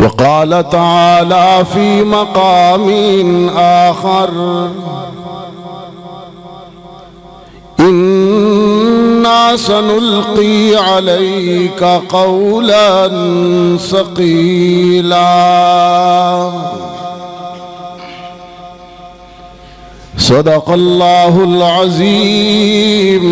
وقال تعالى في مقام آخر إنا سنلقي عليك قولا ثقيلا صدق الله العظيم.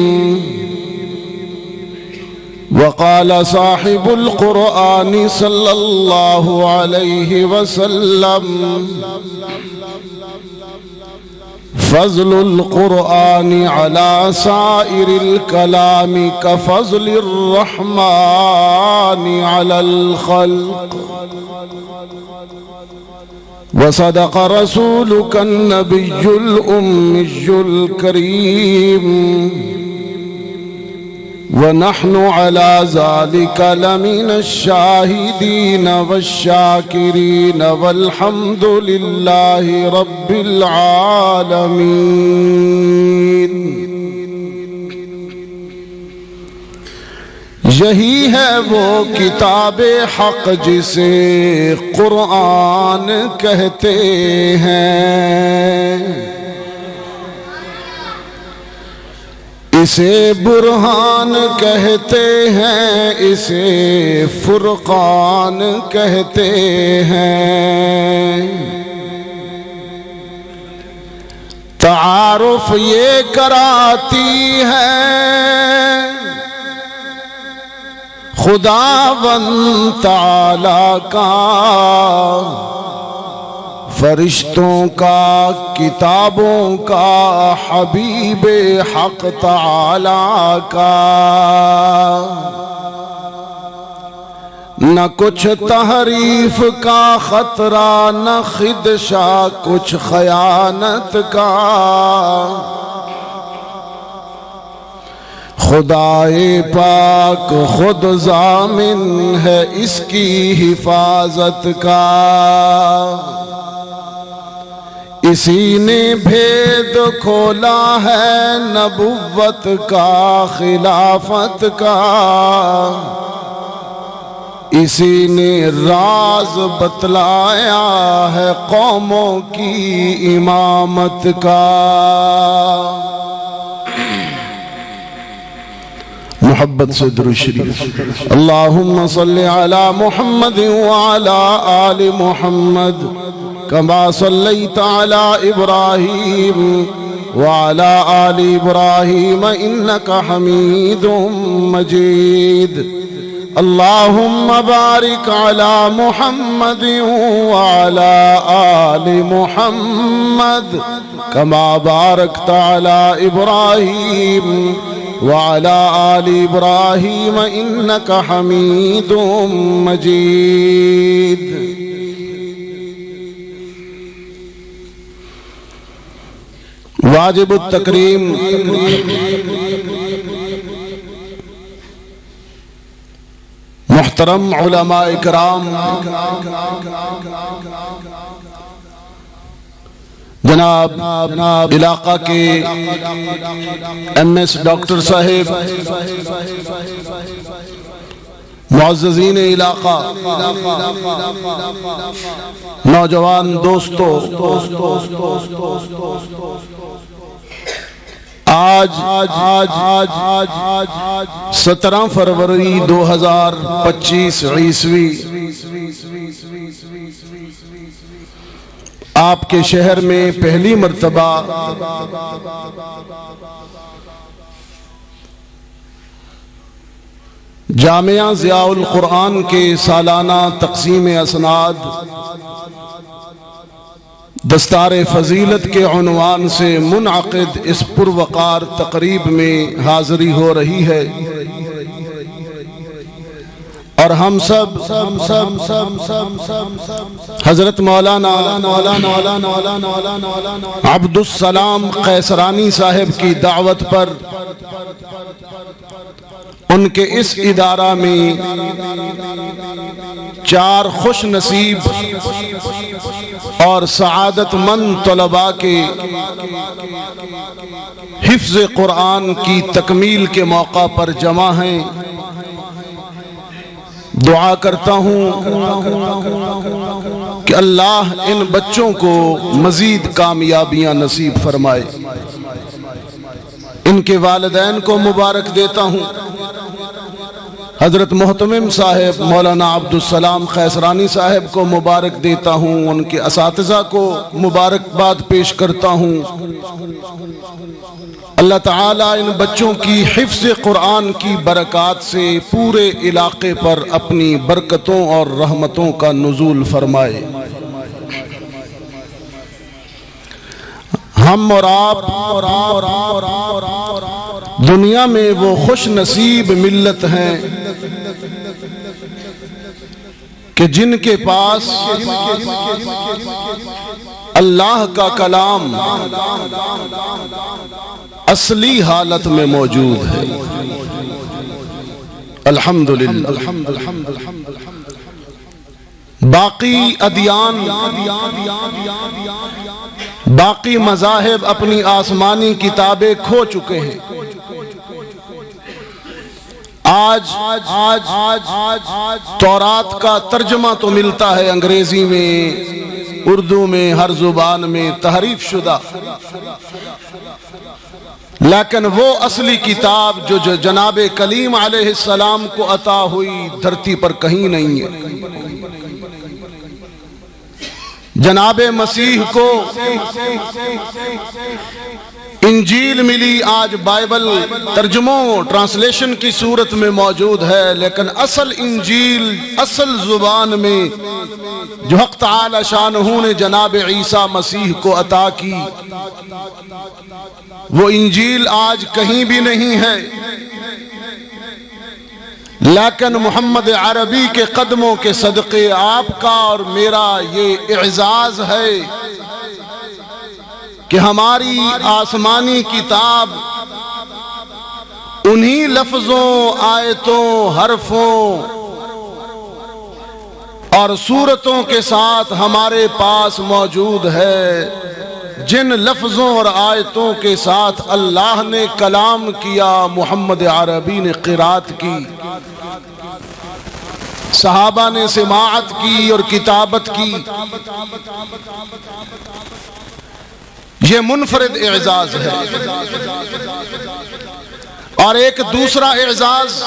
وقال صاحب القرآن صلى الله عليه وسلم فضل القرآن على سائر الكلام كفضل الرحمن على الخلق. وصدق رسولك النبي الأمي الكريم ونحن على ذلك لمن الشاهدين والشاكرين والحمد لله رب العالمين. یہی ہے وہ کتاب حق جسے قرآن کہتے ہیں، اسے برہان کہتے ہیں، اسے فرقان کہتے ہیں. تعارف یہ کراتی ہے خداوند تعالیٰ کا، فرشتوں کا، کتابوں کا، حبیب حق تعالیٰ کا. نہ کچھ تحریف کا خطرہ، نہ خدشہ کچھ خیانت کا. خدائے پاک خود ضامن ہے اس کی حفاظت کا. اسی نے بھید کھولا ہے نبوت کا، خلافت کا. اسی نے راز بتلایا ہے قوموں کی امامت کا. محبت سے درود شریف. اللہم صلی علی محمد وعلی آل محمد كما صليت على إبراهيم وعلى آل إبراهيم إنك حميد مجيد. اللهم بارك على محمد وعلى آل محمد كما باركت على إبراهيم وعلى آل إبراهيم إنك حميد مجيد. واجب التکریم محترم علماء اکرام، جناب علاقہ کے ایم ایس ڈاکٹر صاحب، معززین علاقہ، نوجوان دوستو، آج 17 فروری 2025 عیسوی آپ کے شہر میں پہلی مرتبہ جامعہ ضیاء القرآن کے سالانہ تقسیم اسناد دستار فضیلت کے عنوان سے منعقد اس پروقار تقریب میں حاضری ہو رہی ہے، اور ہم سب حضرت مولانا عبدالسلام قیسرانی صاحب کی دعوت پر ان کے اس ادارہ میں 4 خوش نصیب اور سعادت مند طلباء کے حفظ قرآن کی تکمیل کے موقع پر جمع ہیں. دعا کرتا ہوں کہ اللہ ان بچوں کو مزید کامیابیاں نصیب فرمائے۔ ان کے والدین کو مبارک دیتا ہوں، حضرت محتمم صاحب مولانا عبدالسلام خیسرانی صاحب کو مبارک دیتا ہوں، ان کے اساتذہ کو مبارکباد پیش کرتا ہوں۔ اللہ تعالیٰ ان بچوں کی حفظ قرآن کی برکات سے پورے علاقے پر اپنی برکتوں اور رحمتوں کا نزول فرمائے۔ ہم اور آپ دنیا میں وہ خوش نصیب ملت ہیں کہ جن کے پاس اللہ کا کلام اصلی حالت میں موجود ہے۔ الحمدللہ۔ باقی ادیان، باقی مذاہب اپنی آسمانی کتابیں کھو چکے ہیں۔ آج تورات کا ترجمہ تو ملتا ہے انگریزی میں، اردو میں، ہر زبان میں تحریف شدہ، لیکن وہ اصلی کتاب جو جناب کلیم علیہ السلام کو عطا ہوئی دھرتی پر کہیں نہیں ہے۔ جناب مسیح کو انجیل ملی، آج بائبل ترجموں ٹرانسلیشن کی صورت میں موجود ہے، لیکن اصل انجیل اصل زبان میں جو حق تعالی شانہ نے جناب عیسیٰ مسیح کو عطا کی، وہ انجیل آج کہیں بھی نہیں ہے۔ لیکن محمد عربی کے قدموں کے صدقے آپ کا اور میرا یہ اعزاز ہے کہ ہماری آسمانی کتاب انہی لفظوں، آیتوں، حرفوں اور صورتوں کے ساتھ ہمارے پاس موجود ہے جن لفظوں اور آیتوں کے ساتھ اللہ نے کلام کیا، محمد عربی نے قرات کی، صحابہ نے سماعت کی اور کتابت کی۔ یہ منفرد اعزاز ہے۔ اور ایک دوسرا اعزاز،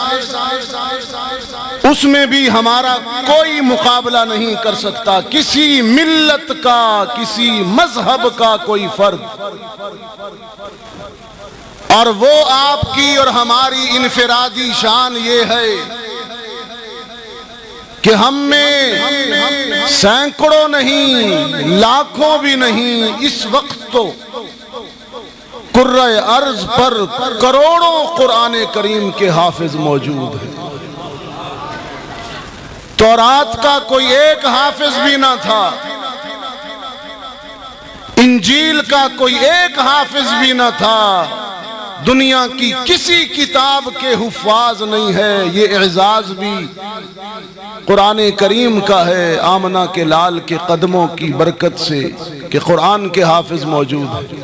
اس میں بھی ہمارا کوئی مقابلہ نہیں کر سکتا، کسی ملت کا، کسی مذہب کا کوئی فرد، اور وہ آپ کی اور ہماری انفرادی شان یہ ہے کہ ہم میں سینکڑوں نہیں، لاکھوں بھی نہیں، اس وقت تو کرۂ ارض پر کروڑوں قرآن کریم کے حافظ موجود ہیں۔ تورات کا کوئی ایک حافظ بھی نہ تھا، انجیل کا کوئی ایک حافظ بھی نہ تھا، دنیا کی کسی کتاب کے حفاظ نہیں ہے۔ یہ اعزاز بھی قرآن کریم کا ہے، آمنہ کے لال کے قدموں کی برکت سے کہ قرآن کے حافظ موجود ہیں۔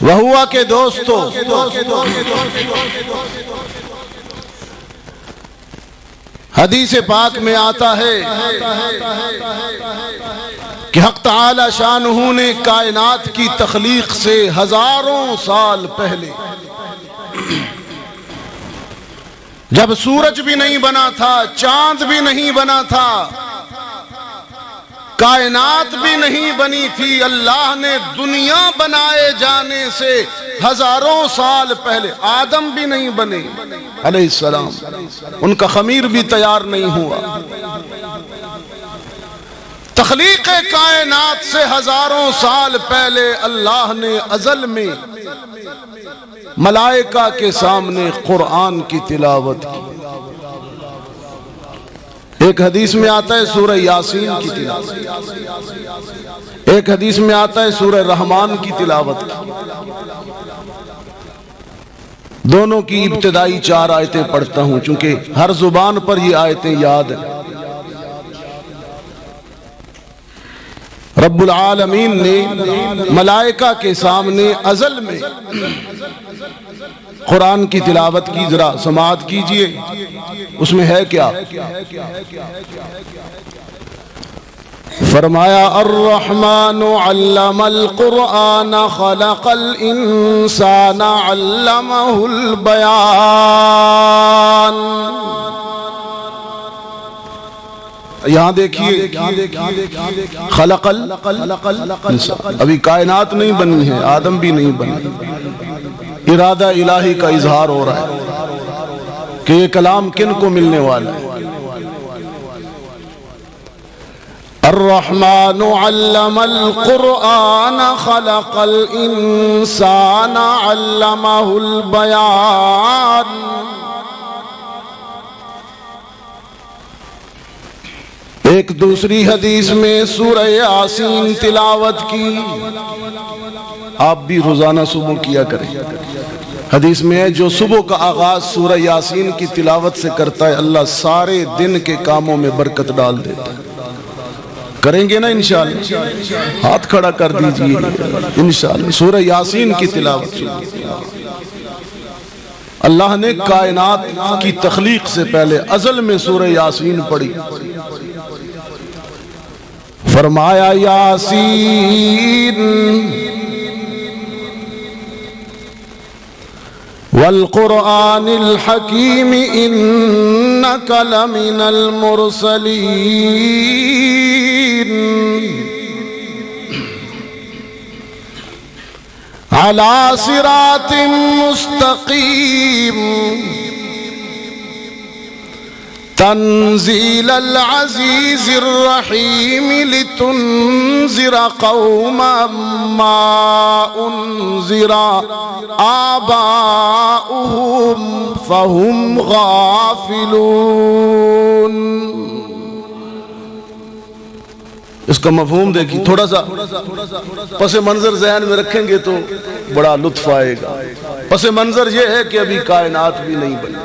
وہ ہوا کہ دوستو، حدیث پاک میں آتا ہے کہ حق تعالی شانہ نے کائنات کی تخلیق سے ہزاروں سال پہلے، جب سورج بھی نہیں بنا تھا، چاند بھی نہیں بنا تھا، کائنات بھی نہیں بنی تھی، اللہ نے دنیا بنائے جانے سے ہزاروں سال پہلے، آدم بھی نہیں بنے علیہ السلام، ان کا خمیر بھی تیار نہیں ہوا، تخلیق کائنات سے ہزاروں سال پہلے اللہ نے ازل میں ملائکہ کے سامنے قرآن کی تلاوت کی۔ ایک حدیث میں آتا ہے سورہ یاسین کی تلاوت، ایک حدیث میں آتا ہے سورہ رحمان کی تلاوت کی۔ دونوں کی ابتدائی 4 آیتیں پڑھتا ہوں چونکہ ہر زبان پر یہ آیتیں یاد ہیں۔ رب العالمین نے ملائکہ کے سامنے ازل میں قرآن کی تلاوت کی ذرا سماعت کیجئے، اس میں ہے کیا؟ فرمایا الرحمن علم القرآن خلق الانسان علمہ البیان۔ یہاں دیکھیے خلق الانسان، ابھی کائنات نہیں بنی ہے، آدم بھی نہیں بنی، ارادہ الہی کا اظہار ہو رہا ہے کہ یہ کلام کن کو ملنے والا ہے۔ الرحمن علم القرآن خلق الانسان علمہ البیان۔ ایک دوسری حدیث میں سورہ یاسین تلاوت کی، آپ بھی روزانہ صبح کیا کریں۔ حدیث میں ہے جو صبح کا آغاز سورہ یاسین کی تلاوت سے کرتا ہے اللہ سارے دن کے کاموں میں برکت ڈال دیتا ہے۔ کریں گے نا انشاءاللہ؟ ہاتھ کھڑا کر دیجئے انشاءاللہ۔ سورہ یاسین کی تلاوت، اللہ نے کائنات کی تخلیق سے پہلے ازل میں سورہ یاسین پڑھی، فرمایا یاسین والقرآن الحکیم انک لمن المرسلین علی صراط مستقیم تنزیل العزیز الرحیم لتنذر قوما ما انذر آباؤہم فہم غافلون۔ اس کا مفہوم دیکھیں، تھوڑا سا پس منظر ذہن میں رکھیں گے تو بڑا لطف آئے گا۔ پس منظر یہ ہے کہ ابھی کائنات بھی نہیں بنی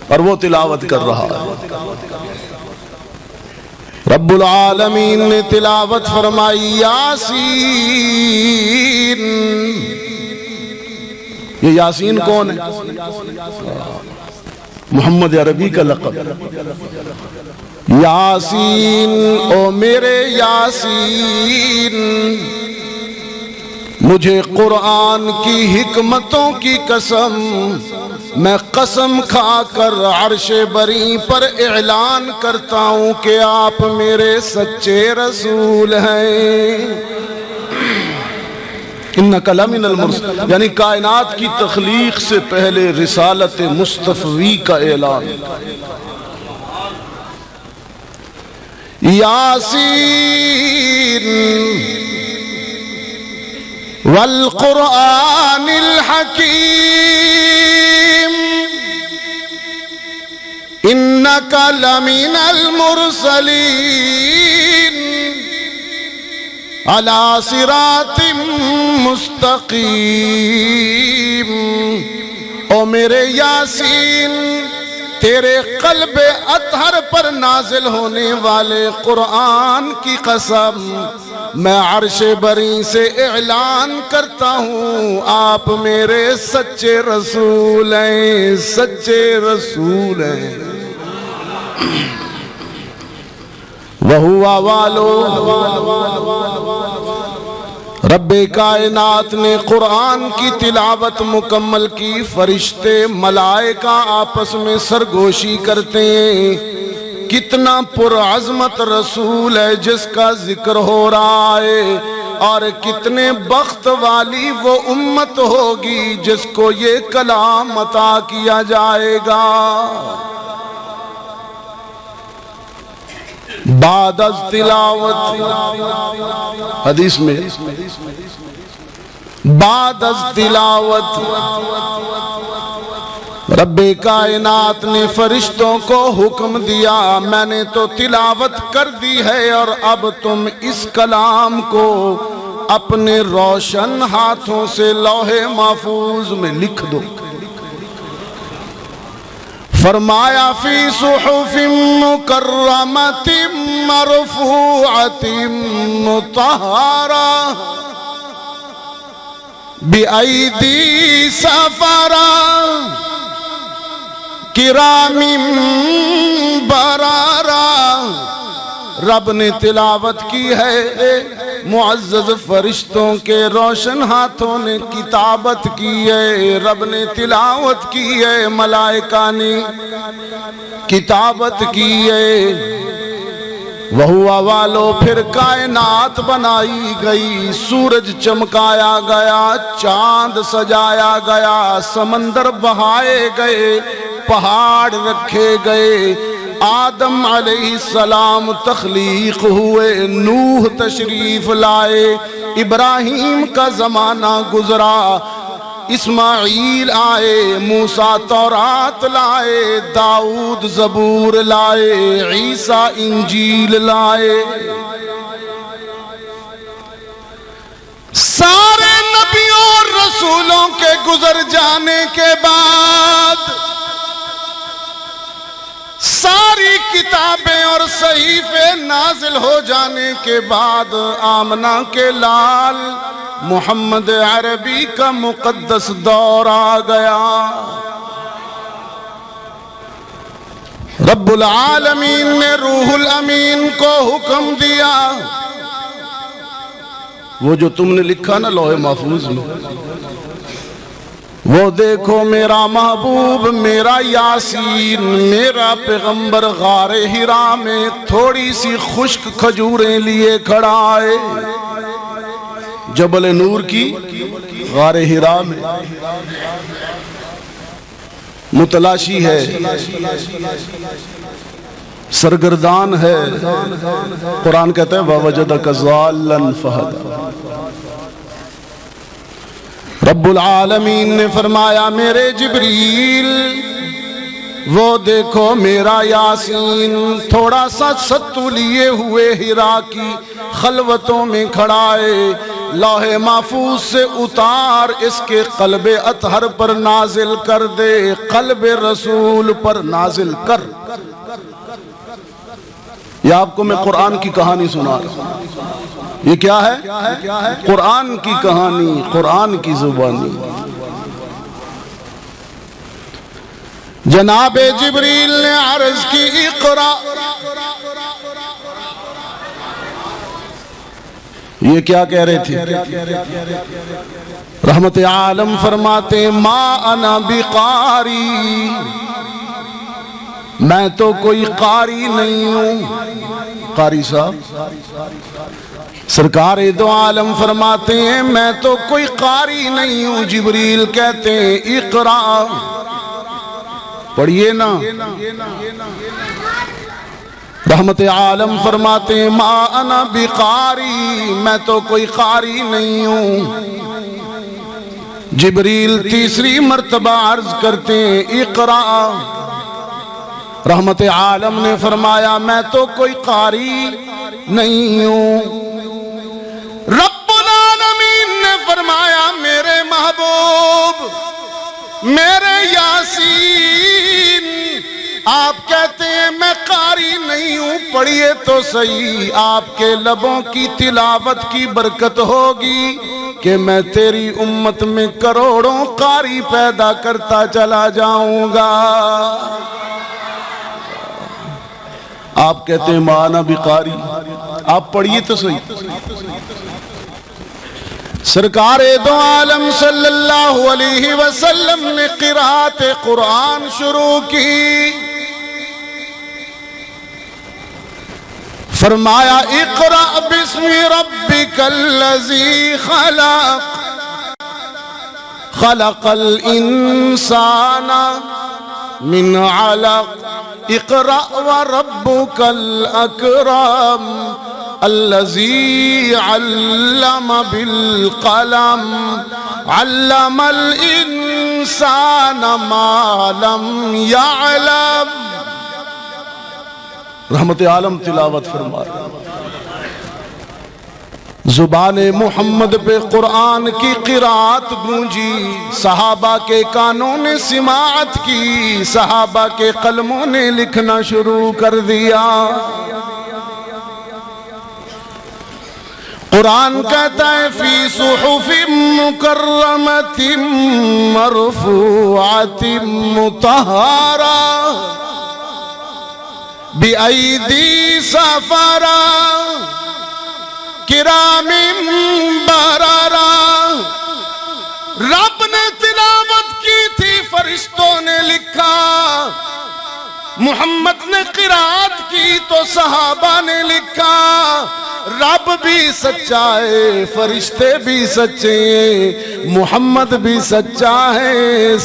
اور وہ تلاوت کر رہا ہے۔ رب العالمین نے تلاوت فرمائی یاسین۔ یہ یاسین کون ہے؟ محمد عربی کا لقب۔ یاسین او میرے یاسین، مجھے قرآن کی حکمتوں کی قسم، میں قسم کھا کر عرش بری پر اعلان کرتا ہوں کہ آپ میرے سچے رسول ہیں۔ انک لمن المرسلین، یعنی کائنات کی تخلیق سے پہلے رسالت مصطفی کا اعلان۔ یاسین والقرآن الحکیم انک لمن المرسلین علی صراط مستقیم۔ او میرے یاسین، تیرے قلب اطہر پر نازل ہونے والے قرآن کی قسم، میں عرش بری سے اعلان کرتا ہوں آپ میرے سچے رسول ہیں، سچے رسول ہیں۔ وَهُوَ وَالُو، رب کائنات نے قرآن کی تلاوت مکمل کی، فرشتے ملائکہ آپس میں سرگوشی کرتے ہیں کتنا پرعظمت رسول ہے جس کا ذکر ہو رہا ہے، اور کتنے بخت والی وہ امت ہوگی جس کو یہ کلام عطا کیا جائے گا۔ بعد از تلاوت، حدیث میں بعد از تلاوت رب کائنات نے فرشتوں کو حکم دیا، میں نے تو تلاوت کر دی ہے اور اب تم اس کلام کو اپنے روشن ہاتھوں سے لوح محفوظ میں لکھ دو۔ فرمایا فی صحف مکرمۃ مرفوعۃ مطہرہ بِأَيْدِي سَفَرَا کرام برارا، رب نے تلاوت کی ہے معزز فرشتوں کے روشن ہاتھوں نے کتابت کی ہے، رب نے تلاوت کی ہے ملائکہ نے کتابت کی ہے۔ وہوا والو پھر کائنات بنائی گئی، سورج چمکایا گیا، چاند سجایا گیا، سمندر بہائے گئے، پہاڑ رکھے گئے، آدم علیہ السلام تخلیق ہوئے، نوح تشریف لائے، ابراہیم کا زمانہ گزرا، اسماعیل آئے، موسیٰ تورات لائے، داؤد زبور لائے، عیسیٰ انجیل لائے۔ سارے نبیوں اور رسولوں کے گزر جانے کے بعد، ساری کتابیں اور صحیفے نازل ہو جانے کے بعد، آمنہ کے لال محمد عربی کا مقدس دور آ گیا۔ رب العالمین نے روح الامین کو حکم دیا، وہ جو تم نے لکھا نا لوح محفوظ میں، وہ دیکھو میرا محبوب، میرا یاسین، میرا پیغمبر غار حرا میں تھوڑی سی خشک کھجوریں لیے کھڑا ہے، جبل نور کی غار حرا میں متلاشی ہے، سرگردان ہے۔ قرآن کہتا ہے وَوَجَدَكَ ضَالًّا فَهَدَىٰ۔ رب العالمین نے فرمایا میرے جبریل، وہ دیکھو میرا یاسین تھوڑا سا ستو لیے ہوئے حرا کی خلوتوں میں کھڑا ہے، لوح محفوظ سے اتار اس کے قلب اطہر پر نازل کر دے، قلب رسول پر نازل کر۔ یہ آپ کو میں قرآن کی کہانی سنا رہا ہوں، یہ کیا ہے؟ قرآن کی کہانی، قرآن کی زبانی۔ جناب جبریل نے عرض کی اقرا، یہ کیا کہہ رہے تھے؟ رحمت عالم فرماتے ما انا بقاری، میں تو کوئی قاری نہیں ہوں۔ قاری صاحب سرکار دو عالم فرماتے ہیں میں تو کوئی قاری نہیں ہوں۔ جبریل کہتے ہیں اقرا، پڑھیے نا۔ رحمت عالم فرماتے ہیں ما انا بقاری، میں تو کوئی قاری نہیں ہوں۔ جبریل تیسری مرتبہ عرض کرتے ہیں اقرا، رحمت عالم نے فرمایا میں تو کوئی قاری نہیں ہوں۔ رب العالمین نے فرمایا میرے محبوب، میرے یاسین، آپ کہتے ہیں میں قاری نہیں ہوں، پڑھیے تو صحیح، آپ کے لبوں کی تلاوت کی برکت ہوگی کہ میں تیری امت میں کروڑوں قاری پیدا کرتا چلا جاؤں گا۔ آپ کہتے ہیں مانا بقاری، آپ پڑھیے تو صحیح۔ سرکار دو عالم صلی اللہ علیہ وسلم نے قرات قرآن شروع کی، فرمایا اقرأ باسم ربک الذی خلق، خلق الانسان من علق، اقرأ وربک الاکرم الذی علم بالقلم علم الانسان ما لم یعلم۔ رحمت عالم تلاوت فرما رہا، زبان محمد پہ قرآن کی قرات گونجی، صحابہ کے کانوں نے سماعت کی، صحابہ کے قلموں نے لکھنا شروع کر دیا۔ قرآن کہتا ہے فی صحف مکرمۃ مرفوعۃ مطہرہ بِأَيْدِي سَفَرَا کرام بررا۔ رب نے تلاوت کی تھی، فرشتوں نے لکھا، محمد نے قرات کی تو صحابہ نے لکھا۔ رب بھی سچا ہے، فرشتے بھی سچے ہیں، محمد بھی سچا ہے،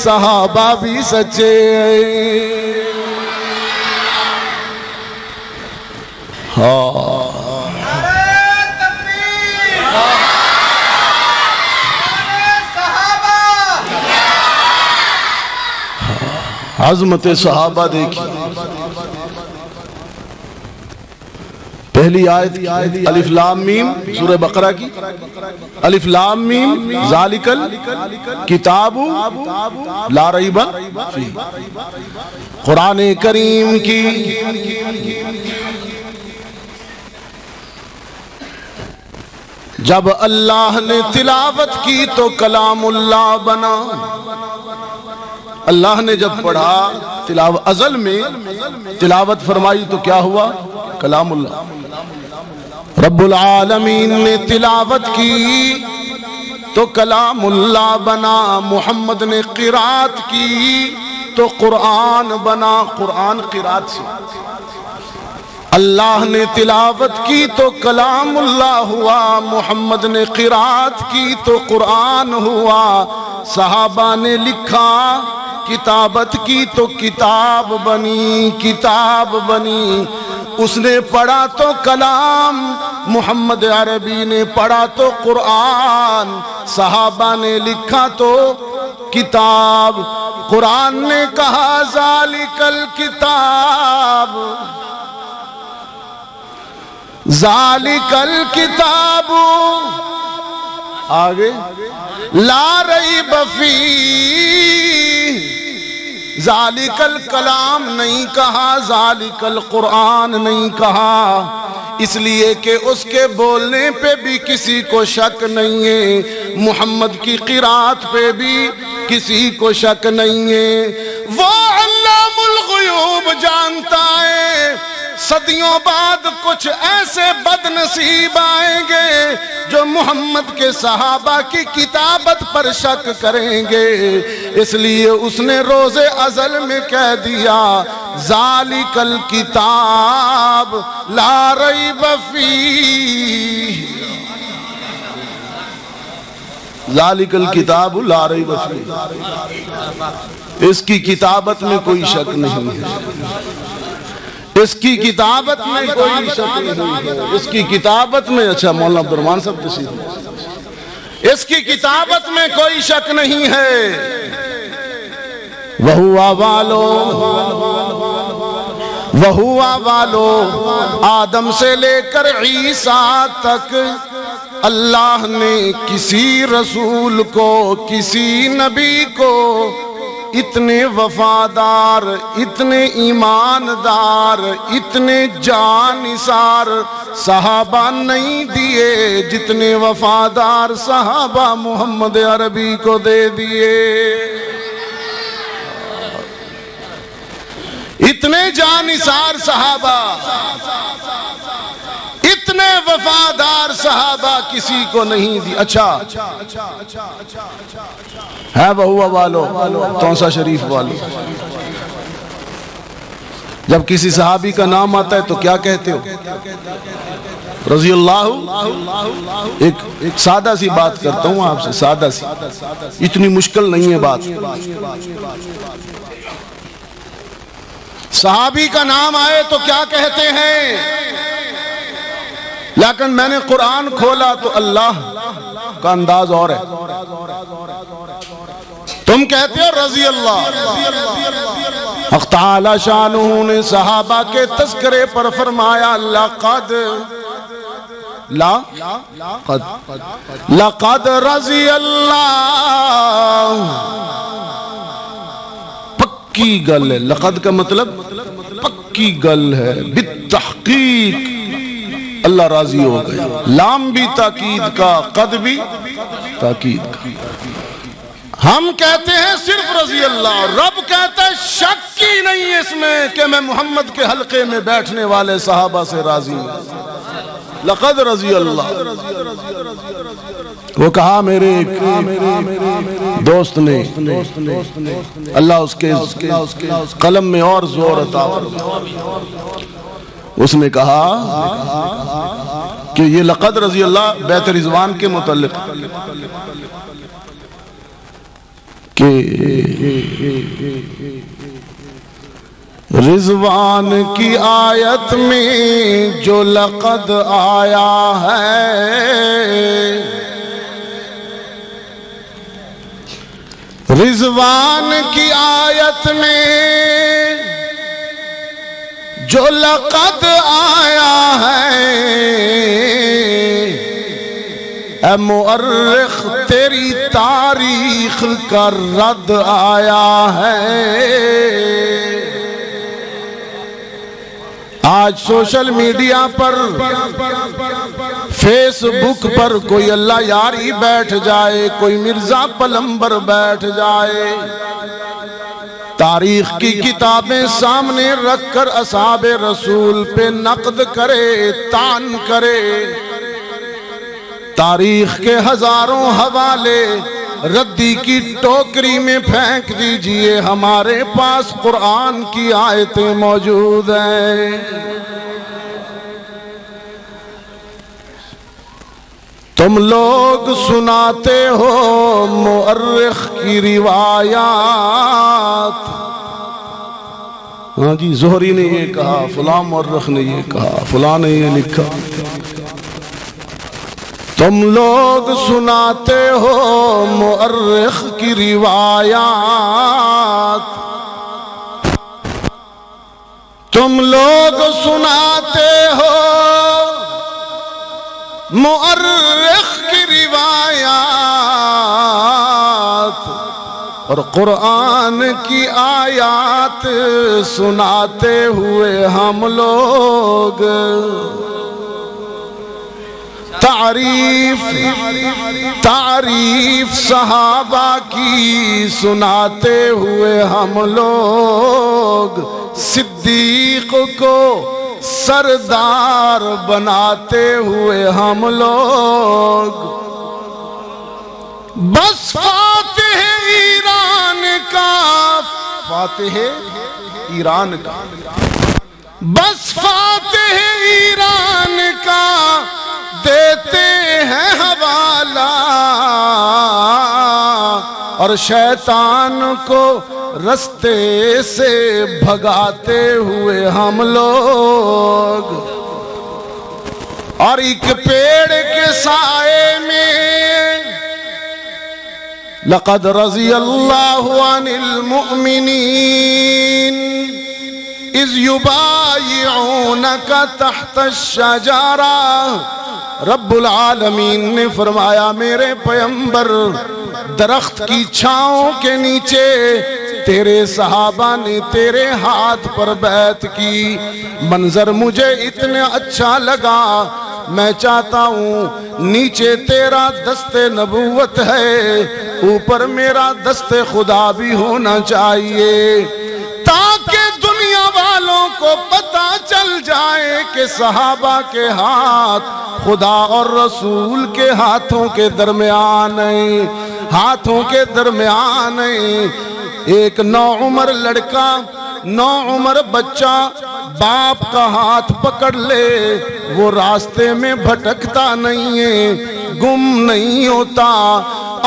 صحابہ بھی سچے ہیں۔ عظمت صحابہ دیکھی۔ پہلی آیت الف لام میم سورہ بقرہ کی، الف لام میم ذالک الکتاب لا ریب فیہ، قرآن کریم کی۔ جب اللہ نے تلاوت کی تو کلام اللہ بنا۔ اللہ نے جب پڑھا تلاوت، ازل میں تلاوت فرمائی تو کیا ہوا؟ کلام اللہ۔ رب العالمین نے تلاوت کی تو کلام اللہ بنا۔ محمد نے قرات کی تو قرآن بنا۔ قرآن قرات سے، اللہ نے تلاوت کی تو کلام اللہ ہوا، محمد نے قرات کی تو قرآن ہوا۔ صحابہ نے لکھا، کتابت کی تو کتاب بنی، کتاب بنی۔ اس نے پڑھا تو کلام، محمد عربی نے پڑھا تو قرآن، صحابہ نے لکھا تو کتاب۔ قرآن نے کہا ذالک الکتاب، ذالک الکتاب آگے لا ریب فیہ، ذالک الکلام نہیں کہا، ذالک القرآن نہیں کہا، اس لیے کہ اس کے بولنے پہ بھی کسی کو شک نہیں ہے، محمد کی قرات پہ بھی کسی کو شک نہیں ہے۔ وہ علام الغیوب جانتا ہے صدیوں بعد کچھ ایسے بد نصیب آئیں گے جو محمد کے صحابہ کی کتابت پر شک کریں گے، اس لیے اس نے روز ازل میں کہہ دیا ذالک الکتاب لا ریب فیہ، ذالک الکتاب لا ریب فیہ، اس کی کتابت میں کوئی شک نہیں ہے، اس کی کتابت میں کوئی شک نہیں ہے، اس کی کتابت میں، اچھا مولانا عبد الرحمن صاحب تشریف، اس کی کتابت میں کوئی شک نہیں ہے۔ وَهُوَ والو آدم سے لے کر عیسیٰ تک اللہ نے کسی رسول کو، کسی نبی کو اتنے وفادار، اتنے ایماندار، اتنے جانثار صحابہ نہیں دیے جتنے وفادار صحابہ محمد عربی کو دے دیے۔ اتنے جانثار صحابہ، اتنے وفادار صحابہ کسی کو نہیں دی۔ اچھا ہے وہو والو، تونسا شریف والو، جب کسی صحابی کا نام آتا ہے تو کیا کہتے ہو؟ رضی اللہ۔ ایک سادہ سی بات کرتا ہوں آپ سے، سادہ سی، اتنی مشکل نہیں ہے بات۔ صحابی کا نام آئے تو کیا کہتے ہیں؟ لیکن میں نے قرآن کھولا تو اللہ کا انداز اور ہے، تم کہتے ہو رضی اللہ۔ حق تعالی شانہ نے صحابہ کے تذکرے پر فرمایا لقد رضی اللہ، پکی گل ہے، لقد کا مطلب پکی گل ہے، بالتحقیق اللہ راضی ہو گیا. لام بھی تاکید کا، قد بھی تاکید کا. ہم کہتے ہیں صرف رضی اللہ، رب کہتا ہے شک ہی نہیں اس میں کہ میں محمد کے حلقے میں بیٹھنے والے صحابہ سے راضی ہوں. لقد رضی اللہ. وہ کہا میرے ایک دوست نے، اللہ اس کے قلم میں اور زور عطا فرمائے، اس نے کہا کہ یہ لقد رضی اللہ بیت رضوان کے متعلق کہ رضوان کی آیت میں جو لقد آیا ہے، رضوان کی آیت میں جو لقد آیا ہے، اے مؤرخ تیری تاریخ کا رد آیا ہے. آج سوشل میڈیا پر، فیس بک پر کوئی اللہ یاری بیٹھ جائے، کوئی مرزا پلمبر بیٹھ جائے، تاریخ کی کتابیں سامنے رکھ کر اصحاب رسول پہ نقد کرے، طعن کرے، تاریخ کے ہزاروں حوالے ردی کی ٹوکری میں پھینک دیجئے. ہمارے پاس قرآن کی آیتیں موجود ہیں. تم لوگ سناتے ہو مؤرخ کی روایات. ہاں جی، زہری نے یہ کہا، فلاں مؤرخ نے یہ کہا، فلاں نے یہ لکھا. تم لوگ سناتے ہو مؤرخ کی روایات، تم لوگ سناتے ہو مؤرخ کی روایات، اور قرآن کی آیات سناتے ہوئے ہم لوگ تعریف صحابہ کی سناتے ہوئے ہم لوگ صدیق کو سردار بناتے ہوئے ہم لوگ بس فاتح ایران کا، فاتح ایران کا، بس فاتح ایران کا دیتے ہیں حوالہ، اور شیطان کو رستے سے بھگاتے ہوئے ہم لوگ، اور ایک پیڑ کے سائے میں لقد رضی اللہ عن المؤمنین اذ یبایعونک تحت الشجرہ. رب العالمین نے فرمایا میرے پیغمبر، درخت کی چھاؤں کے نیچے تیرے صحابہ نے تیرے ہاتھ پر بیعت کی. منظر مجھے اتنا اچھا لگا، میں چاہتا ہوں نیچے تیرا دست نبوت ہے، اوپر میرا دست خدا بھی ہونا چاہیے، تاکہ دنیا والوں کو پتہ چل جائے کہ صحابہ کے ہاتھ خدا اور رسول کے ہاتھوں کے درمیان ہیں، ہاتھوں کے درمیان ہیں. ایک نوعمر لڑکا، نوعمر بچہ باپ کا ہاتھ پکڑ لے، وہ راستے میں بھٹکتا نہیں ہے، گم نہیں ہوتا.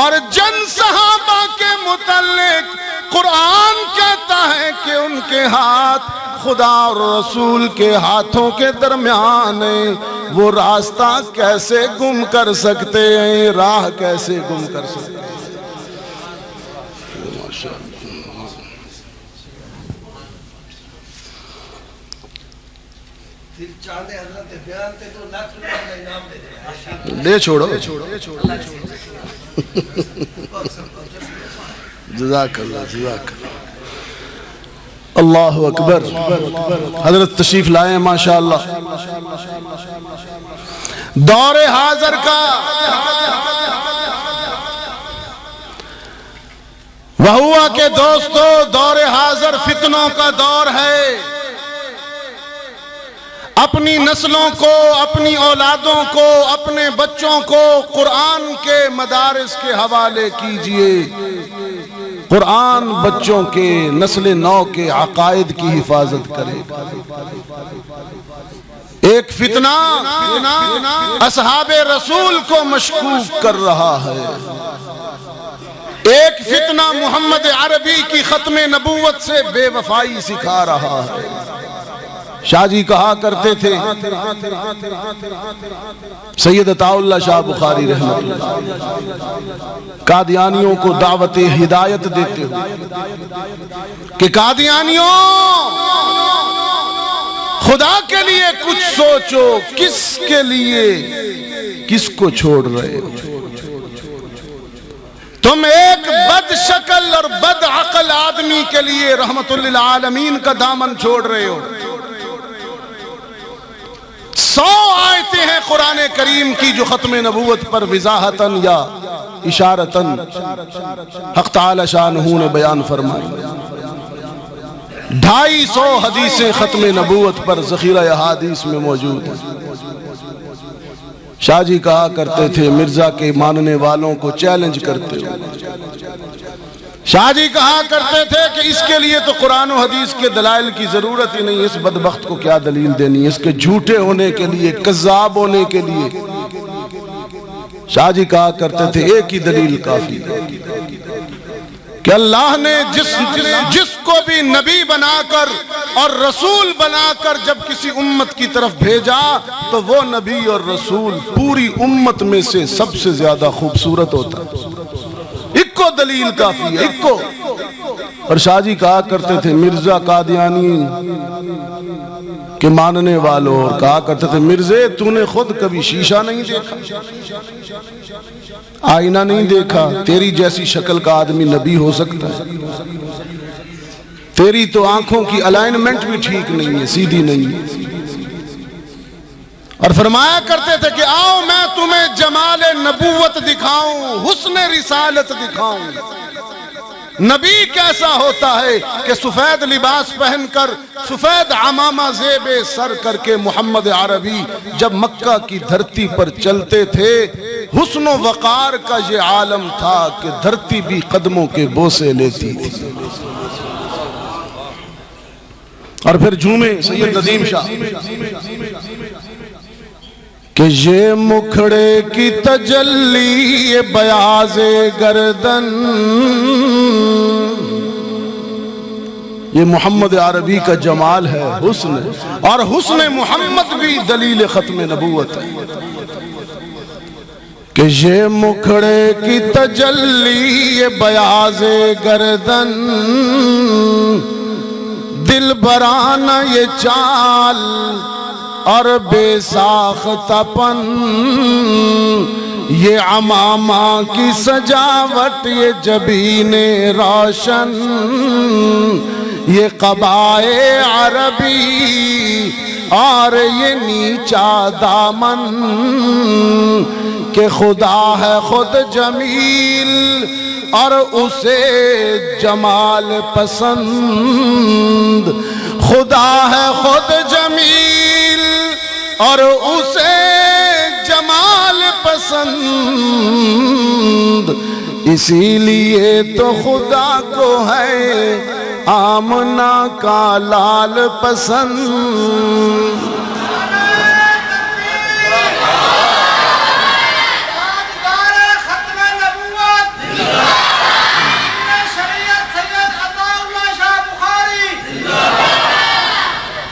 اور جن صحابہ کے متعلق قرآن کہتا ہے کہ ان کے ہاتھ خدا اور رسول کے ہاتھوں کے درمیان ہیں، وہ راستہ کیسے گم کر سکتے ہیں، راہ کیسے گم کر سکتے ہیں. لے چھوڑو جزاک اللہ، جزاک اللہ. اللہ اکبر. حضرت تشریف لائے ماشاءاللہ. دور حاضر کا وہ ہوا کہ دوستو دور حاضر فتنوں کا دور ہے. اپنی نسلوں کو، اپنی اولادوں کو، اپنے بچوں کو قرآن کے مدارس کے حوالے کیجئے. قرآن بچوں کے نسل نو کے عقائد کی حفاظت کرے. ایک فتنہ اصحاب رسول کو مشکوک کر رہا ہے. ایک فتنہ محمد عربی کی ختم نبوت سے بے وفائی سکھا رہا ہے. شاہ جی کہا کرتے تھے، سید عطا اللہ شاہ بخاری رحمۃ اللہ قادیانیوں کو دعوت ہدایت دیتے ہوئے کہ قادیانیوں خدا کے لیے کچھ سوچو، کس کے لیے کس کو چھوڑ رہے ہو؟ تم ایک بد شکل اور بد عقل آدمی کے لیے رحمت للعالمین کا دامن چھوڑ رہے ہو. 100 آیتیں ہیں قرآن کریم کی جو ختم نبوت پر وضاحتاً یا اشارتاً حق تعالی شانہ نے بیان فرمائی. 250 حدیثیں ختم نبوت پر ذخیرہ احادیث میں موجود ہیں. شاہ جی کہا کرتے تھے، مرزا کے ماننے والوں کو چیلنج کرتے ہو. شاہ جی کہا کرتے تھے کہ اس کے لیے تو قرآن و حدیث کے دلائل کی ضرورت ہی نہیں، اس بدبخت کو کیا دلیل دینی ہے، اس کے جھوٹے ہونے کے لیے، کذاب ہونے کے لیے. شاہ جی کہا کرتے تھے ایک ہی دلیل کافی ہے کہ اللہ نے جس کو بھی نبی بنا کر اور رسول بنا کر جب کسی امت کی طرف بھیجا تو وہ نبی اور رسول پوری امت میں سے سب سے زیادہ خوبصورت ہوتا ہے. ایک کو دلیل کافی ہے، ایک کو. اور شاہ جی کہا کرتے تھے مرزا قادیانی کے ماننے والوں، اور کہا کرتے تھے مرزے تو نے خود کبھی شیشہ نہیں دیکھا، آئینہ نہیں دیکھا، تیری جیسی شکل کا آدمی نبی ہو سکتا ہے؟ تیری تو آنکھوں کی الائنمنٹ بھی ٹھیک نہیں ہے، سیدھی نہیں ہے. اور فرمایا کرتے تھے کہ آؤ میں تمہیں جمال نبوت دکھاؤں، حسن رسالت دکھاؤں. نبی کیسا ہوتا ہے کہ سفید لباس پہن کر، سفید عمامہ زیب سر کر کے محمد عربی جب مکہ کی دھرتی پر چلتے تھے، حسن و وقار کا یہ عالم تھا کہ دھرتی بھی قدموں کے بوسے لیتی تھی. اور پھر جھومے سید نظیم شاہ کہ یہ مکھڑے کی تجلی یہ بیاض گردن، یہ محمد عربی کا جمال ہے، حسن، اور حسن محمد بھی دلیل ختم نبوت ہے. کہ یہ مکھڑے کی تجلی یہ بیاض گردن، دل برانہ یہ چال اور بے ساختہ پن، یہ عمامہ کی سجاوٹ یہ جبین روشن، یہ قبائے عربی اور یہ نیچا دامن، کہ خدا ہے خود جمیل اور اسے جمال پسند. خدا ہے خود جمیل اور اسے جمال پسند، اسی لیے تو خدا کو ہے آمنہ کا لال پسند.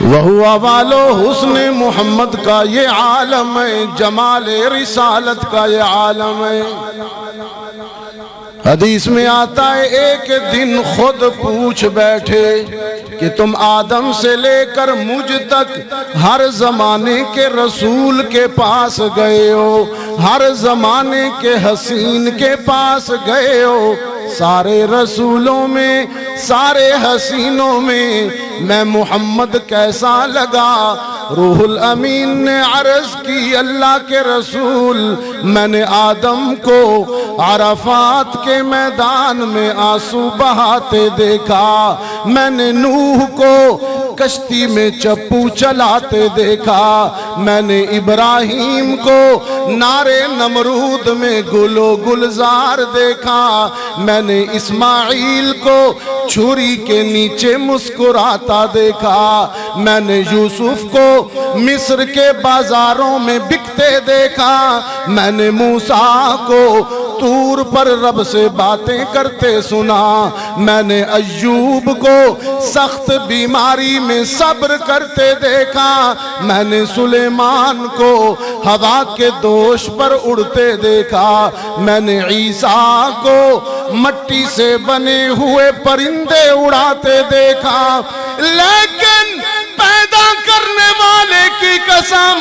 وہوا والو حسن محمد کا یہ عالم ہے، جمال رسالت کا یہ عالم ہے. حدیث میں آتا ہے ایک دن خود پوچھ بیٹھے کہ تم آدم سے لے کر مجھ تک ہر زمانے کے رسول کے پاس گئے ہو، ہر زمانے کے حسین کے پاس گئے ہو، سارے رسولوں میں سارے حسینوں میں میں محمد کیسا لگا؟ روح الامین نے عرض کی اللہ کے رسول، میں نے آدم کو عرفات کے میدان میں آنسو بہاتے دیکھا، میں نے نوح کو کشتی میں چپو چلاتے دیکھا، میں نے ابراہیم کو نارے نمرود میں گل و گلزار دیکھا، میں نے اسماعیل کو چھری کے نیچے مسکراتا دیکھا، میں نے یوسف کو مصر کے بازاروں میں بکتے دیکھا، میں نے موسیٰ کو طور پر رب سے باتیں کرتے سنا، میں نے ایوب کو سخت بیماری میں صبر کرتے دیکھا، میں نے سلیمان کو ہوا کے دوش پر اڑتے دیکھا، میں نے عیسیٰ کو مٹی سے بنے ہوئے پرندے اڑاتے دیکھا، لیکن پیدا کرنے والے کی قسم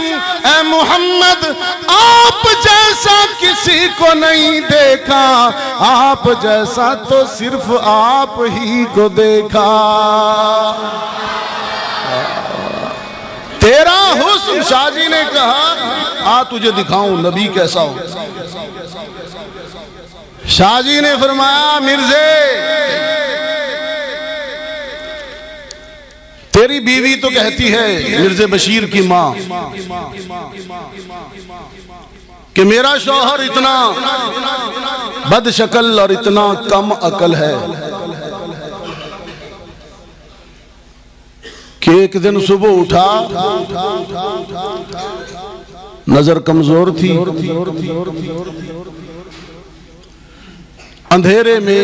اے محمد آپ جیسا کسی کو نہیں دیکھا، آپ جیسا تو صرف آپ ہی کو دیکھا۔ تیرا حسن، شاہ جی نے کہا آ تجھے دکھاؤں نبی کیسا ہو۔ شاہ جی نے فرمایا مرزے تیری بیوی تو کہتی ہے، مرزا بشیر کی ماں، کہ میرا شوہر اتنا بد شکل اور اتنا کم عقل ہے کہ ایک دن صبح اٹھا، نظر کمزور تھی، اندھیرے میں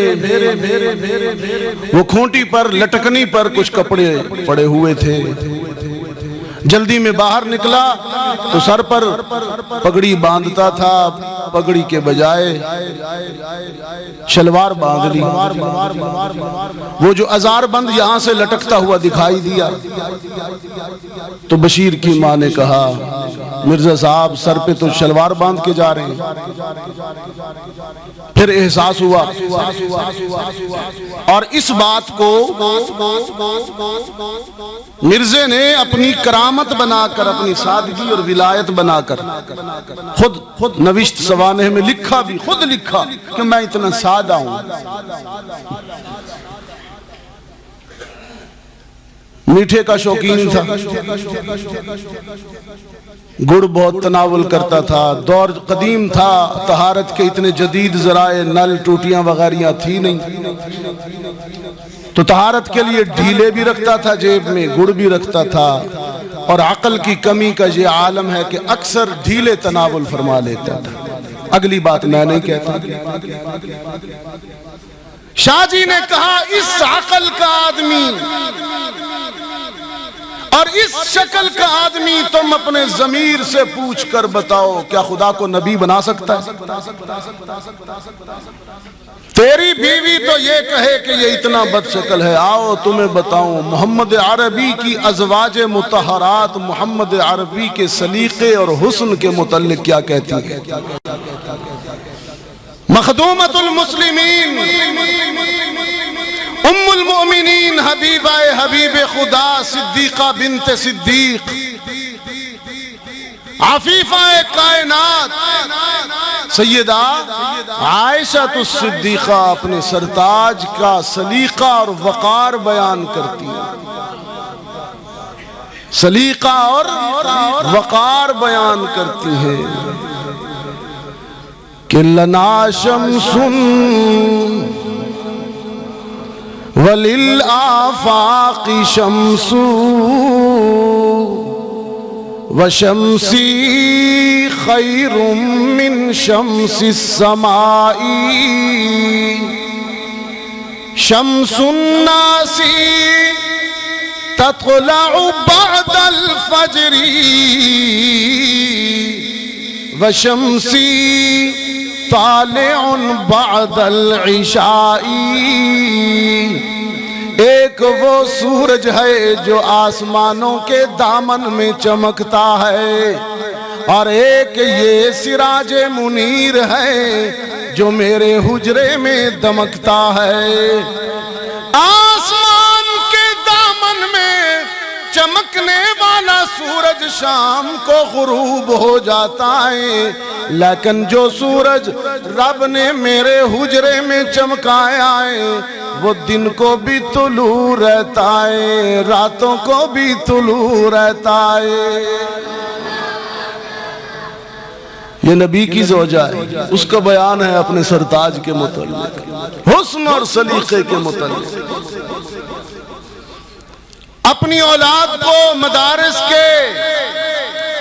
وہ کھونٹی پر لٹکنی پر کچھ کپڑے پڑے ہوئے تھے، جلدی میں باہر نکلا تو سر پر پگڑی باندھتا تھا، پگڑی کے بجائے شلوار باندھ لی، وہ جو ازار بند یہاں سے لٹکتا ہوا دکھائی دیا تو بشیر کی ماں نے کہا مرزا صاحب سر پہ تو شلوار باندھ کے جا رہے ہیں۔ پھر احساس ہوا اور اس بات کو مرزے نے اپنی کرامت بنا کر، اپنی سادگی اور ولایت بنا کر خود نوشت سوانح میں لکھا بھی، خود لکھا کہ میں اتنا سادہ ہوں۔ میٹھے کا شوقین تھا، گڑ بہت تناول کرتا تھا، دور قدیم تھا، طہارت کے اتنے جدید ذرائع نل ٹوٹیاں وغیرہ تھی نہیں، تو طہارت کے لیے ڈھیلے بھی رکھتا تھا، جیب میں گڑ بھی رکھتا تھا، اور عقل کی کمی کا یہ عالم ہے کہ اکثر ڈھیلے تناول فرما لیتا تھا۔ اگلی بات میں نہیں کہتا۔ شاہ جی نے کہا اس عقل کا آدمی اور اس شکل کا آدمی تم اپنے ضمیر سے پوچھ کر بتاؤ کیا خدا کو نبی بنا سکتا ہے؟ تیری بیوی تو یہ کہے کہ یہ اتنا بد شکل ہے، آؤ تمہیں بتاؤں محمد عربی کی ازواج مطہرات محمد عربی کے سلیقے اور حسن کے متعلق کیا کہتی ہیں۔ مخدومۃ المسلمین ام المؤمنین حبیبہ حبیب خدا صدیقہ بنت صدیق عفیفہ کائنات سیدہ عائشہ الصدیقہ اپنے سرتاج کا سلیقہ اور وقار بیان کرتی ہے، سلیقہ اور وقار بیان کرتی ہے کہ لنا شمس وللآفاق شمس وشمسی خیر من شمس السماء شمس الناس تطلع بعد الفجر وشمسی طالع بعد العشاء۔ ایک وہ سورج ہے جو آسمانوں کے دامن میں چمکتا ہے، اور ایک یہ سراج منیر ہے جو میرے حجرے میں دمکتا ہے۔ آسمان کے دامن میں چمکنے والا سورج شام کو غروب ہو جاتا ہے، لیکن جو سورج رب نے میرے حجرے میں چمکایا ہے وہ دن کو بھی طلوع رہتا ہے، راتوں کو بھی طلوع رہتا ہے۔ یہ نبی کی زوجہ ہے، اس کا بیان ہے اپنے سرتاج کے متعلق، حسن اور سلیقے کے متعلق۔ اپنی اولاد کو مدارس کے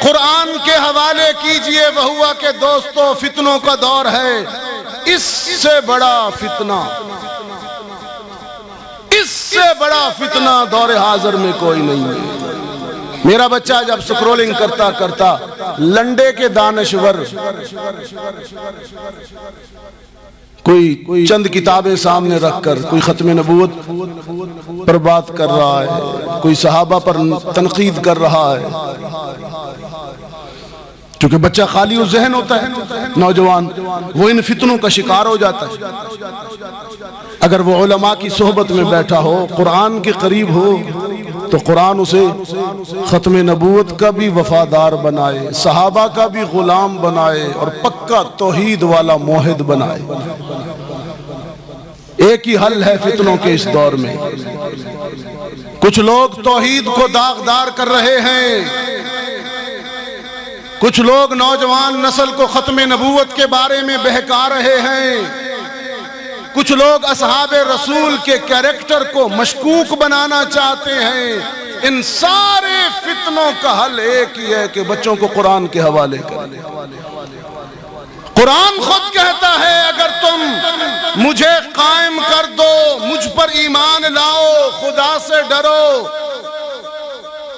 قرآن کے حوالے کیجئے، وہوا کہ دوستو فتنوں کا دور ہے، اس سے بڑا فتنہ، اس سے بڑا فتنہ دور حاضر میں کوئی نہیں ہے۔ میرا بچہ جب سکرولنگ کرتا کرتا لنڈے کے دانشور کوئی چند کتابیں سامنے رکھ کر کوئی ختم نبوت پر بات کر رہا ہے، کوئی صحابہ پر تنقید کر رہا ہے، چونکہ بچہ خالی و ذہن ہوتا ہے، نوجوان وہ ان فتنوں کا شکار ہو جاتا ہے۔ اگر وہ علماء کی صحبت میں بیٹھا ہو، قرآن کے قریب ہو، تو قرآن اسے ختم نبوت کا بھی وفادار بنائے، صحابہ کا بھی غلام بنائے اور پکا توحید والا موحد بنائے۔ ایک ہی حل ہے فتنوں کے اس دور میں۔ کچھ لوگ توحید کو داغدار کر رہے ہیں، کچھ لوگ نوجوان نسل کو ختم نبوت کے بارے میں بہکا رہے ہیں، کچھ لوگ اصحاب رسول کے کیریکٹر کو مشکوک بنانا چاہتے ہیں۔ ان سارے فتنوں کا حل ایک ہی ہے کہ بچوں کو قرآن کے حوالے کریں۔ قرآن خود کہتا ہے اگر تم مجھے قائم کر دو، مجھ پر ایمان لاؤ، خدا سے ڈرو،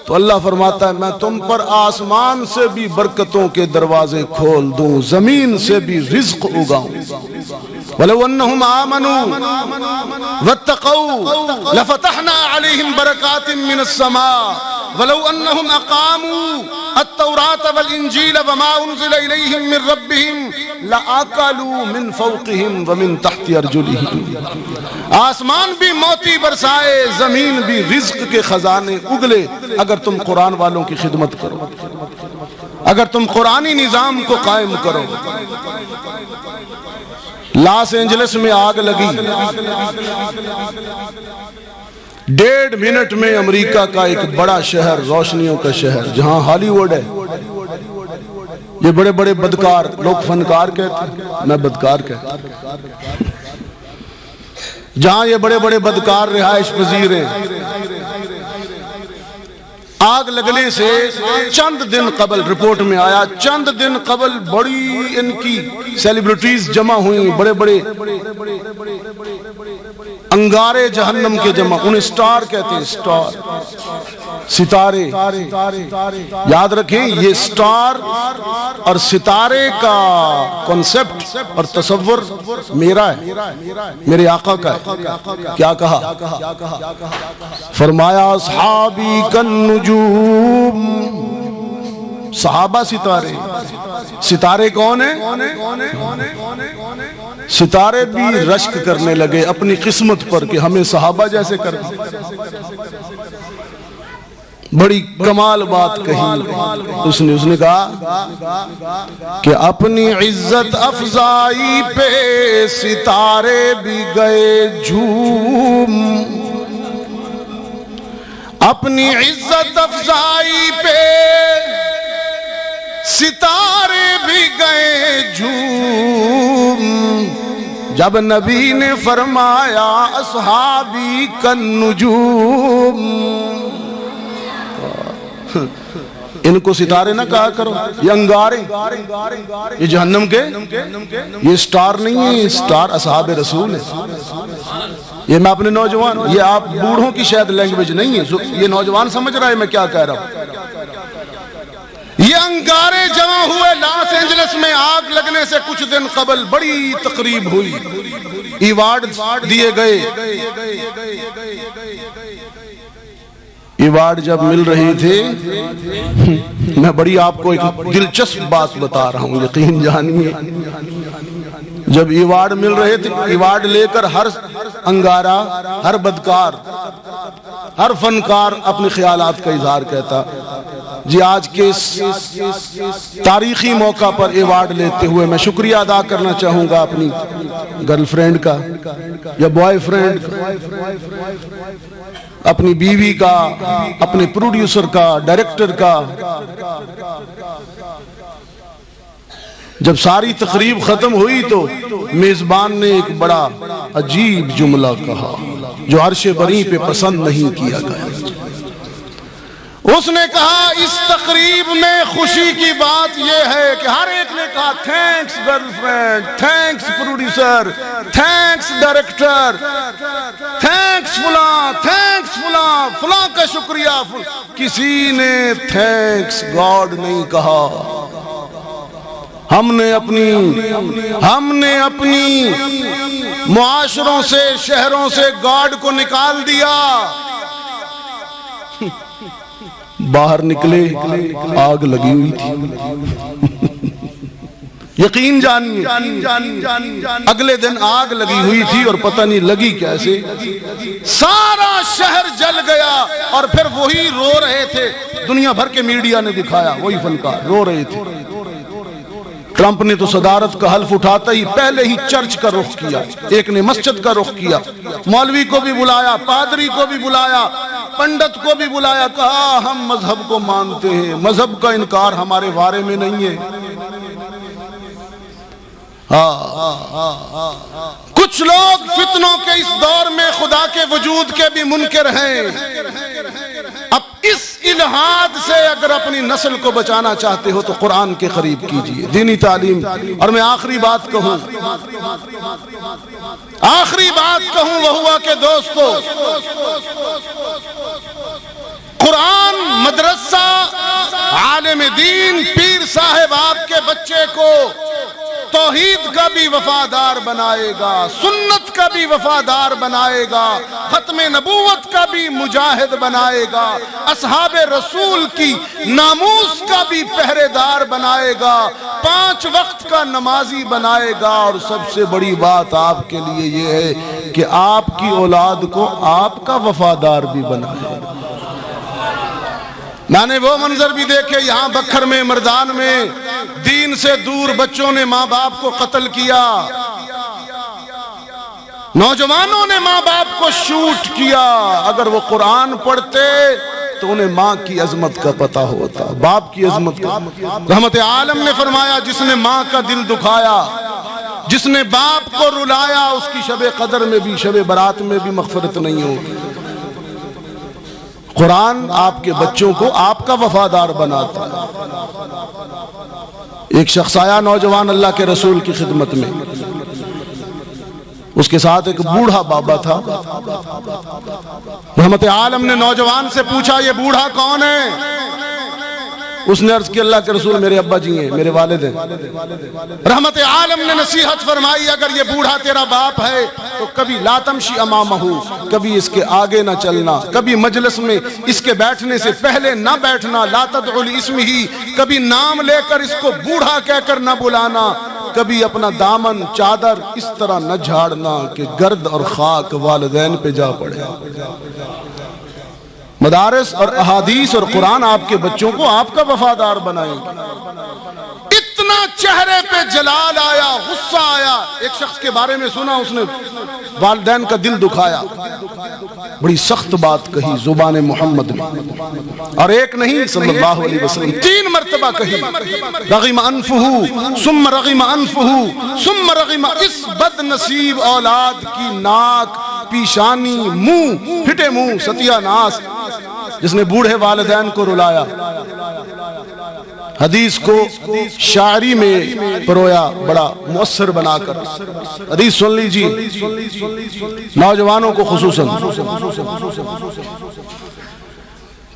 تو اللہ فرماتا ہے میں تم پر آسمان سے بھی برکتوں کے دروازے کھول دوں، زمین سے بھی رزق اگاؤں۔ وَلَوْ أَنَّهُمْ آمَنُوا وَاتَّقَوْا لَفَتَحْنَا عَلَيْهِمْ بَرَكَاتٍ مِّنَ السَّمَاءِ وَلَوْ أَنَّهُمْ أَقَامُوا التَّوْرَاةَ وَالْإِنْجِيلَ وَمَا أُنزِلَ إِلَيْهِمْ مِّن رَّبِّهِمْ لَأَكَلُوا مِن فَوْقِهِمْ وَمِن تَحْتِ أَرْجُلِهِمْ۔ آسمان بھی موتی برسائے، زمین بھی رزق کے خزانے اگلے، اگر تم قرآن والوں کی خدمت کرو، اگر تم قرآنی نظام کو قائم کرو۔ لاس اینجلس میں آگ لگی، 1.5 منٹ میں امریکہ کا ایک بڑا شہر، روشنیوں کا شہر جہاں ہالی ووڈ ہے، یہ بڑے بڑے بدکار لوگ فنکار کہتے ہیں، میں بدکار کہتا ہوں، جہاں یہ بڑے بڑے بدکار رہائش پذیر ہیں، آگ لگنے سے چند دن قبل رپورٹ میں آیا، چند دن قبل بڑی ان کی سیلیبریٹیز جمع ہوئی، بڑے بڑے انگارے جہنم کے جمع، انہیں سٹار کہتے ہیں، سٹار، ستارے۔ یاد رکھیں یہ سٹار اور ستارے کا کنسپٹ اور تصور میرا ہے، میرے آقا کا ہے۔ کیا کہا؟ فرمایا اصحابی کالنجوم، صحابہ ستارے۔ ستارے کون ہیں؟ ستارے بھی رشک کرنے لگے اپنی قسمت پر کہ ہمیں صحابہ جیسے کرنا۔ بڑی کمال بات کہی اس نے کہا کہ اپنی عزت افزائی پہ ستارے بھی گئے جھوم، اپنی عزت افزائی پہ ستارے بھی گئے جھوم، جب نبی نے فرمایا اصحابی کالنجوم۔ ان کو ستارے نہ کہا کرو، یہ انگارے، یہ جہنم کے، یہ سٹار نہیں ہے، یہ سٹار اصحاب رسول ہے۔ یہ میں اپنے نوجوان، یہ آپ بوڑھوں کی شاید لینگویج نہیں ہے، یہ نوجوان سمجھ رہا ہے میں کیا کہہ رہا ہوں۔ یہ انگارے جمع ہوئے لاس اینجلس میں آگ لگنے سے کچھ دن قبل، بڑی تقریب ہوئی، ایوارڈ دیے گئے۔ ایوارڈ جب مل رہی تھی، میں بڑی آپ کو ایک دلچسپ بات بتا رہا ہوں، یقین جانیے۔ جب ایوارڈ مل رہے تھے، ایوارڈ لے کر ہر انگارہ، ہر بدکار، ہر فنکار اپنے خیالات کا اظہار کہتا۔ جی آج کے اس تاریخی موقع پر ایوارڈ لیتے ہوئے میں شکریہ ادا کرنا چاہوں گا اپنی گرل فرینڈ کا یا بوائے فرینڈ کا، اپنی بیوی کا، اپنے پروڈیوسر کا، ڈائریکٹر کا۔ جب ساری تقریب ختم ہوئی تو میزبان نے ایک بڑا عجیب جملہ کہا جو عرش بری پہ پسند نہیں کیا گیا۔ اس نے کہا اس تقریب میں خوشی کی بات یہ ہے کہ ہر ایک نے کہا thanks girl friend, thanks producer, thanks director, thanks فلاں، تھینکس فلاں، فلاں کا شکریہ، کسی نے تھینکس گاڈ نہیں کہا۔ ہم نے اپنی معاشروں سے، شہروں سے گاڈ کو نکال دیا۔ باہر نکلے آگ لگی ہوئی تھی، یقین جانیے اگلے دن آگ لگی ہوئی تھی اور پتہ نہیں لگی کیسے، سارا شہر جل گیا اور پھر وہی رو رہے تھے، دنیا بھر کے میڈیا نے دکھایا، وہی فنکار رو رہے تھے۔ ٹرمپ نے تو صدارت کا حلف اٹھاتا ہی پہلے ہی چرچ کا رخ کیا، ایک نے مسجد کا رخ کیا، مولوی کو بھی بلایا، پادری کو بھی بلایا، پنڈت کو بھی بلایا، کہا ہم مذہب کو مانتے ہیں، مذہب کا انکار ہمارے بارے میں نہیں ہے۔ کچھ لوگ فتنوں کے اس دور میں خدا کے وجود کے بھی منکر ہیں۔ اب اس الہاد سے اگر اپنی نسل کو بچانا چاہتے ہو تو قرآن کے قریب کیجئے، دینی تعلیم۔ اور میں آخری بات کہوں وہ ہوا کہ دوستو، قرآن، مدرسہ، عالم دین، پیر صاحب آپ کے بچے کو توحید کا بھی وفادار بنائے گا، سنت کا بھی وفادار بنائے گا، ختم نبوت کا بھی مجاہد بنائے گا، اصحاب رسول کی ناموس کا بھی پہرے دار بنائے گا، 5 وقت کا نمازی بنائے گا، اور سب سے بڑی بات آپ کے لیے یہ ہے کہ آپ کی اولاد کو آپ کا وفادار بھی بنائے گا۔ میں نے وہ منظر بھی دیکھے یہاں بکھر میں، مردان میں، دین سے دور بچوں نے ماں باپ کو قتل کیا، نوجوانوں نے ماں باپ کو شوٹ کیا۔ اگر وہ قرآن پڑھتے تو انہیں ماں کی عظمت کا پتہ ہوتا، باپ کی عظمت کا۔ رحمت عالم نے فرمایا جس نے ماں کا دل دکھایا، جس نے باپ کو رلایا، اس کی شب قدر میں بھی، شب برات میں بھی مغفرت نہیں ہوگی۔ قرآن آپ کے بچوں کو آپ کا وفادار بناتا ہے۔ ایک شخص آیا نوجوان اللہ کے رسول کی خدمت میں، اس کے ساتھ ایک بوڑھا بابا تھا۔ رحمت عالم نے نوجوان سے پوچھا یہ بوڑھا کون ہے؟ اس نے عرض کی اللہ کے رسول میرے ابا جی ہیں، میرے والد ہیں۔ رحمت عالم نے نصیحت فرمائی اگر یہ بوڑھا تیرا باپ ہے تو کبھی لا تمشی امامہ، کبھی اس کے آگے نہ چلنا، کبھی مجلس میں اس کے بیٹھنے سے پہلے نہ بیٹھنا، لا تدعو لاسمہ، کبھی نام لے کر اس کو بوڑھا کہہ کر نہ بلانا، کبھی اپنا دامن چادر اس طرح نہ جھاڑنا کہ گرد اور خاک والدین پہ جا پڑے۔ مدارس اور احادیث اور قرآن آپ کے بچوں کو آپ کا وفادار بنائیں گے۔ اتنا چہرے پہ جلال آیا، غصہ آیا۔ ایک شخص کے بارے میں سنا، اس نے والدین کا دل دکھایا، بڑی سخت بات کہی زبان محمد نے، اور ایک نہیں صلی اللہ علیہ وسلم 3 مرتبہ کہی، رغم انفہ ثم رغم انفہ ثم رغم، اس بد نصیب اولاد کی ناک، پیشانی، منہ، پھٹے منہ، ستیہ ناس، جس نے بوڑھے والدین کو رلایا۔ حدیث کو شاعری میں پرویا بڑا مؤثر بنا کر۔ حدیث سن لیجیے، نوجوانوں کو خصوصاً،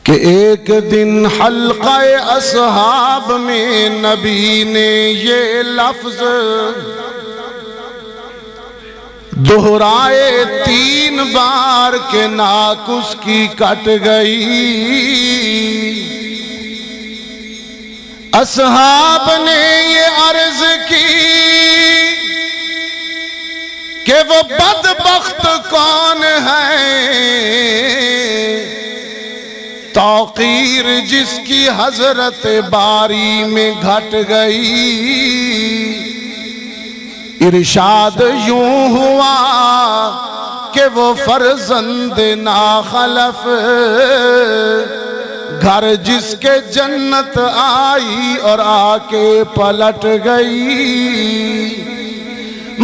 کہ ایک دن حلقہ اصحاب میں نبی نے یہ لفظ دہرائے 3 بار کہ ناک اس کی کٹ گئی۔ اصحاب نے یہ عرض کی کہ وہ بدبخت کون ہے توقیر جس کی حضرت باری میں گھٹ گئی۔ ارشاد یوں ہوا کہ وہ فرزند ناخلف گھر جس کے جنت آئی اور آ کے پلٹ گئی۔